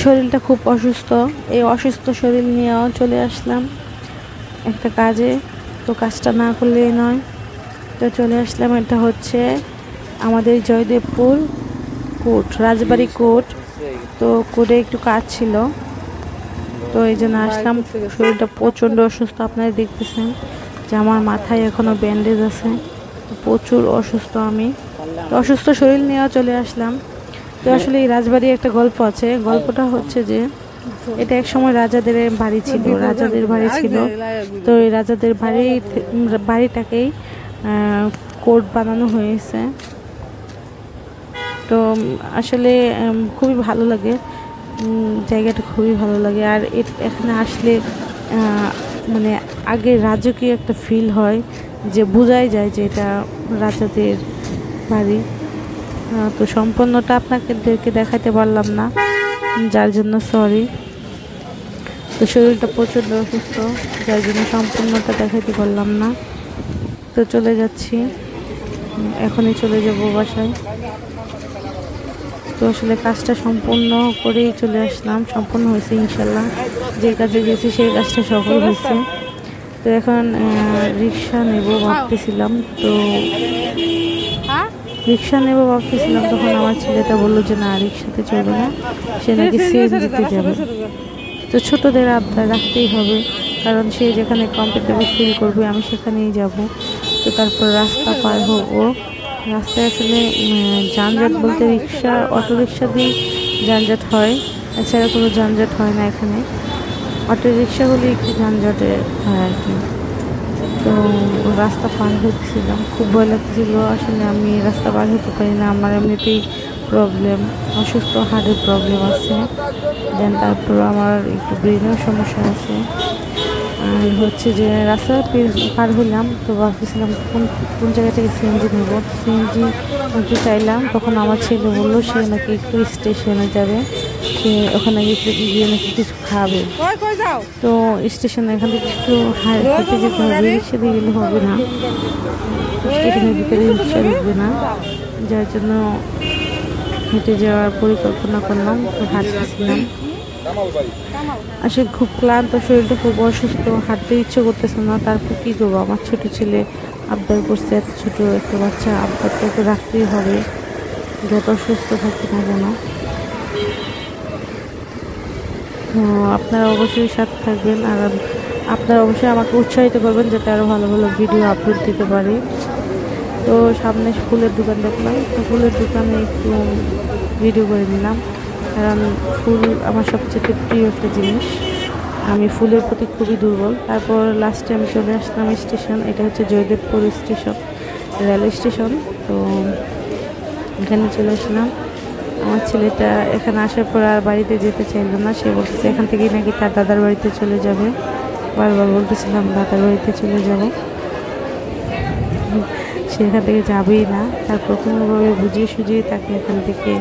শরীরটা খুব অসুস্থ, এই অসুস্থ শরীর নিয়েও চলে আসলাম একটা কাজে। তো কাজটা না করলেই নয়, তো চলে আসলাম। এটা হচ্ছে আমাদের জয়দেবপুর কোর্ট, রাজবাড়ি কোর্ট। তো কোর্টে একটু কাজ ছিল, তো এই জন্য আসলাম। শরীরটা প্রচণ্ড অসুস্থ, আপনারা দেখতেছেন যে আমার মাথায় এখনও ব্যান্ডেজ আছে। প্রচুর অসুস্থ আমি, তো অসুস্থ শরীর নিয়েও চলে আসলাম। তো আসলে এই রাজবাড়ি একটা গল্প আছে। গল্পটা হচ্ছে যে এটা এক সময় রাজাদের বাড়ি ছিল, রাজাদের বাড়ি ছিল। তো এই রাজাদের বাড়িটাকেই কোর্ট বানানো হয়েছে। তো আসলে খুবই ভালো লাগে, জায়গাটা খুবই ভালো লাগে। আর এখানে আসলে মানে আগে রাজকীয় একটা ফিল হয়, যে বোঝাই যায় যে এটা রাজাদের বাড়ি। তো সম্পূর্ণটা আপনাদেরকে দেখাতে পারলাম না, যার জন্য সরি। তো শরীরটা প্রচণ্ড অসুস্থ, যার জন্য সম্পূর্ণটা দেখাতে পারলাম না। তো চলে যাচ্ছি, এখনই চলে যাব বাসায়। তো আসলে কাজটা সম্পূর্ণ করেই চলে আসলাম, সম্পূর্ণ হয়েছে ইনশাল্লাহ। যে কাজে গেছি সেই কাজটা সফল হয়েছে। তো এখন রিক্সা নেব ভাবতেছিলাম, তো তখন আমার ছেলেটা বললো যে না, রিক্সাতে চলবে না, সে নাকি সিএনজিতে যাবে। তো ছোটদের আবদার রাখতেই হবে, কারণ সে যেখানে কমফোর্টেবল ফিল করবে আমি সেখানেই যাব। তো তারপর রাস্তা পার হবো। রাস্তায় আসলে যানজট বলতে রিক্সা, অটো রিক্সা দিয়ে যানজট হয়, এছাড়া কোনো যানজট হয় না এখানে। অটো রিক্সা হলে একটু যানজটে হয় আর কি। তো রাস্তা পার হচ্ছিলাম, খুব ভয় লাগছিল। আসলে আমি রাস্তা পার হতে পারি না, আমার এমনিতেই প্রবলেম, অসুস্থ, হার্টের প্রবলেম আছে। দেন তারপর আমার একটু ব্রেনের সমস্যা আছে। আর হচ্ছে যে রাস্তা পার হলাম, তো ভাবতেছিলাম কোন জায়গা থেকে সিএনজি নেব। সিএনজি নিতে চাইলাম, তখন আমার ছেলে বললো সে নাকি একটু স্টেশনে যাবে, সে ওখানে গিয়ে নাকি কিছু খাবে। তো স্টেশনে এখান থেকে একটু হেঁটে যেতে হবে, রিক্সা দিয়ে গেলে হবে না, স্টেশনের ভিতরে রিক্সা ঢুকবে না, যার জন্য হেঁটে যাওয়ার পরিকল্পনা করলাম। তো হাঁটতেছিলাম, আসলে খুব ক্লান্ত, শরীরটা খুব অসুস্থ, হাঁটতে ইচ্ছে করতেছে না। তারপর কী করবো, আমার ছোট ছেলে আবদার করছে, এত ছোটো একটা বাচ্চা, আবদারটাকে রাখতেই হবে যত অসুস্থ থাকি না কেন। তো আপনারা অবশ্যই সাথে থাকবেন, আর আপনারা অবশ্যই আমাকে উৎসাহিত করবেন যাতে আরও ভালো ভালো ভিডিও আপলোড দিতে পারি। তো সামনে ফুলের দোকান দেখলাম, তো ফুলের দোকানে একটু ভিডিও করে নিলাম, কারণ ফুল আমার সবচেয়ে প্রিয় একটা জিনিস, আমি ফুলের প্রতি খুবই দুর্বল। তারপর লাস্টে আমি চলে আসলাম স্টেশন, এটা হচ্ছে জয়দেবপুর স্টেশন, রেল স্টেশন। তো এখানে চলে আসলাম। আমার ছেলেটা এখানে আসার পর আর বাড়িতে যেতে চাইল না, সে বলতেছে এখান থেকেই নাকি তার দাদার বাড়িতে চলে যাবে। বারবার বলতেছিলাম দাদার বাড়িতে চলে যাব, সে এখান থেকে যাবেই না। তারপর কোনোভাবে বুঝিয়ে সুঝিয়ে তাকে এখান থেকে